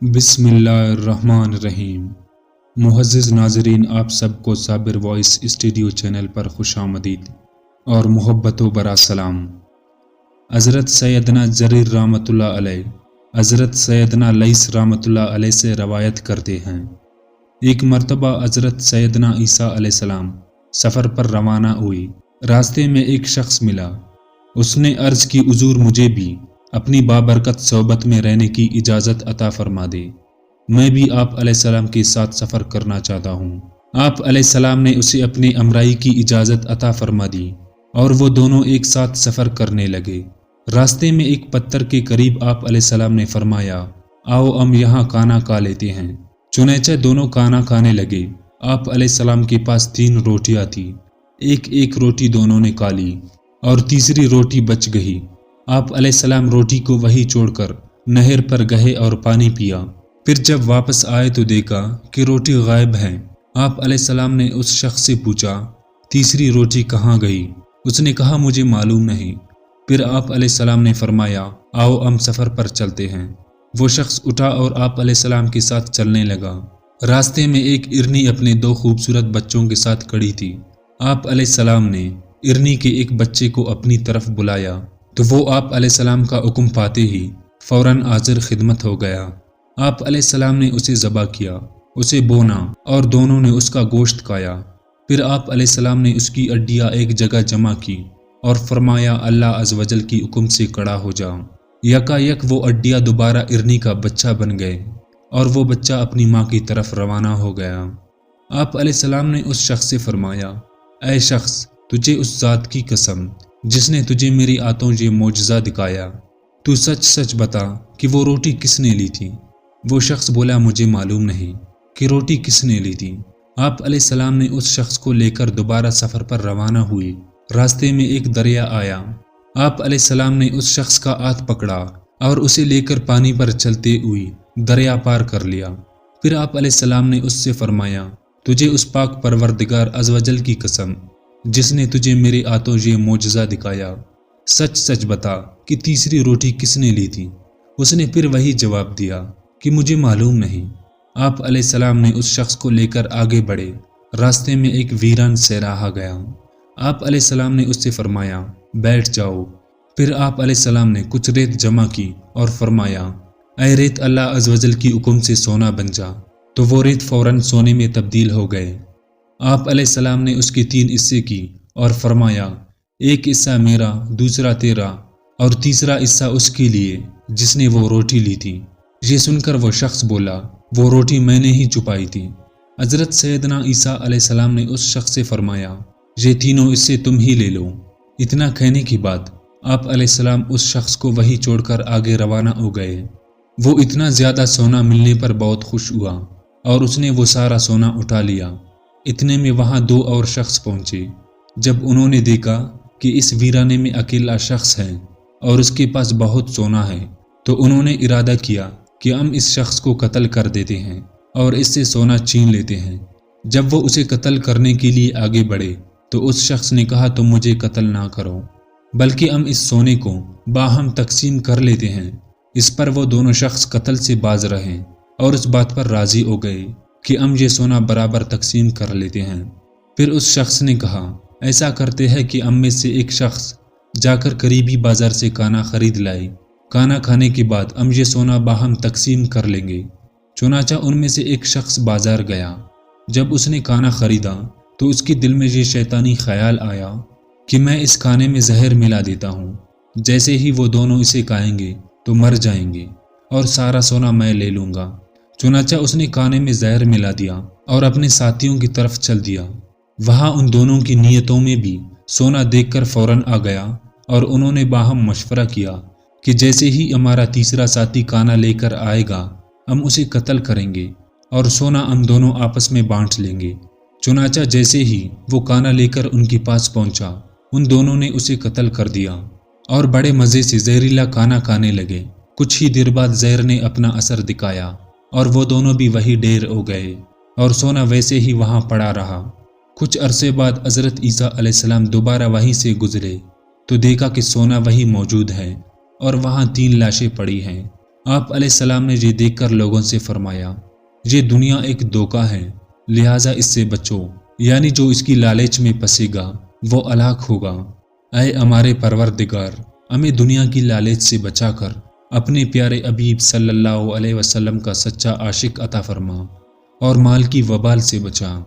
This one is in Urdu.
بسم اللہ الرحمن الرحیم۔ معزز ناظرین، آپ سب کو صابر وائس اسٹوڈیو چینل پر خوش آمدید اور محبت و برا سلام۔ حضرت سیدنا جریر رحمۃ اللہ علیہ حضرت سیدنا لیث رحمۃ اللہ علیہ سے روایت کرتے ہیں، ایک مرتبہ حضرت سیدنا عیسیٰ علیہ السلام سفر پر روانہ ہوئی۔ راستے میں ایک شخص ملا۔ اس نے عرض کی، حضور مجھے بھی اپنی بابرکت صحبت میں رہنے کی اجازت عطا فرما دے، میں بھی آپ علیہ السلام کے ساتھ سفر کرنا چاہتا ہوں۔ آپ علیہ السلام نے اسے اپنی امرائی کی اجازت عطا فرما دی اور وہ دونوں ایک ساتھ سفر کرنے لگے۔ راستے میں ایک پتھر کے قریب آپ علیہ السلام نے فرمایا، آؤ ہم یہاں کھانا کھا لیتے ہیں۔ چنانچہ دونوں کھانا کھانے لگے۔ آپ علیہ السلام کے پاس 3 روٹیاں تھیں، ایک روٹی دونوں نے کھا لی اور تیسری روٹی بچ گئی۔ آپ علیہ السلام روٹی کو وہیں چھوڑ کر نہر پر گئے اور پانی پیا۔ پھر جب واپس آئے تو دیکھا کہ روٹی غائب ہے۔ آپ علیہ السلام نے اس شخص سے پوچھا، تیسری روٹی کہاں گئی؟ اس نے کہا، مجھے معلوم نہیں۔ پھر آپ علیہ السلام نے فرمایا، آؤ ہم سفر پر چلتے ہیں۔ وہ شخص اٹھا اور آپ علیہ السلام کے ساتھ چلنے لگا۔ راستے میں ایک ہرنی اپنے 2 خوبصورت بچوں کے ساتھ کھڑی تھی۔ آپ علیہ السلام نے ہرنی کے ایک بچے کو اپنی طرف بلایا تو وہ آپ علیہ السلام کا حکم پاتے ہی فوراً حاضر خدمت ہو گیا۔ آپ علیہ السلام نے اسے ذبح کیا، اسے بونا اور دونوں نے اس کا گوشت کھایا۔ پھر آپ علیہ السلام نے اس کی ہڈیاں ایک جگہ جمع کی اور فرمایا، اللہ عز و جل کی حکم سے کھڑا ہو جا۔ یکا یک وہ ہڈیاں دوبارہ ہرنی کا بچہ بن گئے اور وہ بچہ اپنی ماں کی طرف روانہ ہو گیا۔ آپ علیہ السلام نے اس شخص سے فرمایا، اے شخص، تجھے اس ذات کی قسم جس نے تجھے میری آتوں یہ معجزہ دکھایا، تو سچ سچ بتا کہ وہ روٹی کس نے لی تھی؟ وہ شخص بولا، مجھے معلوم نہیں کہ روٹی کس نے لی تھی۔ آپ علیہ السلام نے اس شخص کو لے کر دوبارہ سفر پر روانہ ہوئے۔ راستے میں ایک دریا آیا۔ آپ علیہ السلام نے اس شخص کا ہاتھ پکڑا اور اسے لے کر پانی پر چلتے ہوئے دریا پار کر لیا۔ پھر آپ علیہ السلام نے اس سے فرمایا، تجھے اس پاک پروردگار عز و جل کی قسم جس نے تجھے میرے ہاتھوں یہ معجزہ دکھایا، سچ سچ بتا کہ تیسری روٹی کس نے لی تھی؟ اس نے پھر وہی جواب دیا کہ مجھے معلوم نہیں۔ آپ علیہ السلام نے اس شخص کو لے کر آگے بڑھے۔ راستے میں ایک ویران صحرا گیا۔ آپ علیہ السلام نے اس سے فرمایا، بیٹھ جاؤ۔ پھر آپ علیہ السلام نے کچھ ریت جمع کی اور فرمایا، اے ریت، اللہ عز و جل کی حکم سے سونا بن جا۔ تو وہ ریت فوراً سونے میں تبدیل ہو گئے۔ آپ علیہ السلام نے اس کے 3 حصے کی اور فرمایا، ایک حصہ میرا، دوسرا تیرا اور تیسرا حصہ اس کے لیے جس نے وہ روٹی لی تھی۔ یہ سن کر وہ شخص بولا، وہ روٹی میں نے ہی چھپائی تھی۔ حضرت سیدنا عیسیٰ علیہ السلام نے اس شخص سے فرمایا، یہ تینوں حصے تم ہی لے لو۔ اتنا کہنے کے بعد آپ علیہ السلام اس شخص کو وہی چھوڑ کر آگے روانہ ہو گئے۔ وہ اتنا زیادہ سونا ملنے پر بہت خوش ہوا اور اس نے وہ سارا سونا اٹھا لیا۔ اتنے میں وہاں 2 اور شخص پہنچے۔ جب انہوں نے دیکھا کہ اس ویرانے میں اکیلا شخص ہے اور اس کے پاس بہت سونا ہے تو انہوں نے ارادہ کیا کہ ہم اس شخص کو قتل کر دیتے ہیں اور اس سے سونا چھین لیتے ہیں۔ جب وہ اسے قتل کرنے کے لیے آگے بڑھے تو اس شخص نے کہا، تم مجھے قتل نہ کرو، بلکہ ہم اس سونے کو باہم تقسیم کر لیتے ہیں۔ اس پر وہ دونوں شخص قتل سے باز رہے اور اس بات پر راضی ہو گئے کہ ہم یہ سونا برابر تقسیم کر لیتے ہیں۔ پھر اس شخص نے کہا، ایسا کرتے ہیں کہ ہم میں سے ایک شخص جا کر قریبی بازار سے کھانا خرید لائے۔ کھانا کھانے کے بعد ہم یہ سونا باہم تقسیم کر لیں گے۔ چنانچہ ان میں سے ایک شخص بازار گیا۔ جب اس نے کھانا خریدا تو اس کے دل میں یہ شیطانی خیال آیا کہ میں اس کھانے میں زہر ملا دیتا ہوں، جیسے ہی وہ دونوں اسے کھائیں گے تو مر جائیں گے اور سارا سونا میں لے لوں گا۔ چنانچہ اس نے کھانے میں زہر ملا دیا اور اپنے ساتھیوں کی طرف چل دیا۔ وہاں ان دونوں کی نیتوں میں بھی سونا دیکھ کر فوراً آ گیا اور انہوں نے باہم مشورہ کیا کہ جیسے ہی ہمارا تیسرا ساتھی کھانا لے کر آئے گا ہم اسے قتل کریں گے اور سونا ہم دونوں آپس میں بانٹ لیں گے۔ چنانچہ جیسے ہی وہ کھانا لے کر ان کے پاس پہنچا ان دونوں نے اسے قتل کر دیا اور بڑے مزے سے زہریلا کھانا کھانے لگے۔ کچھ ہی دیر بعد زہر نے اپنا اثر دکھایا اور وہ دونوں بھی وہی ڈھیر ہو گئے اور سونا ویسے ہی وہاں پڑا رہا۔ کچھ عرصے بعد حضرت عیسیٰ علیہ السلام دوبارہ وہیں سے گزرے تو دیکھا کہ سونا وہی موجود ہے اور وہاں 3 لاشیں پڑی ہیں۔ آپ علیہ السلام نے یہ دیکھ کر لوگوں سے فرمایا، یہ دنیا ایک دھوکہ ہے، لہٰذا اس سے بچو، یعنی جو اس کی لالچ میں پھنسے گا وہ ہلاک ہوگا۔ اے ہمارے پروردگار، ہمیں دنیا کی لالچ سے بچا کر اپنے پیارے حبیب صلی اللہ علیہ وسلم کا سچا عاشق عطا فرما اور مال کی وبال سے بچا۔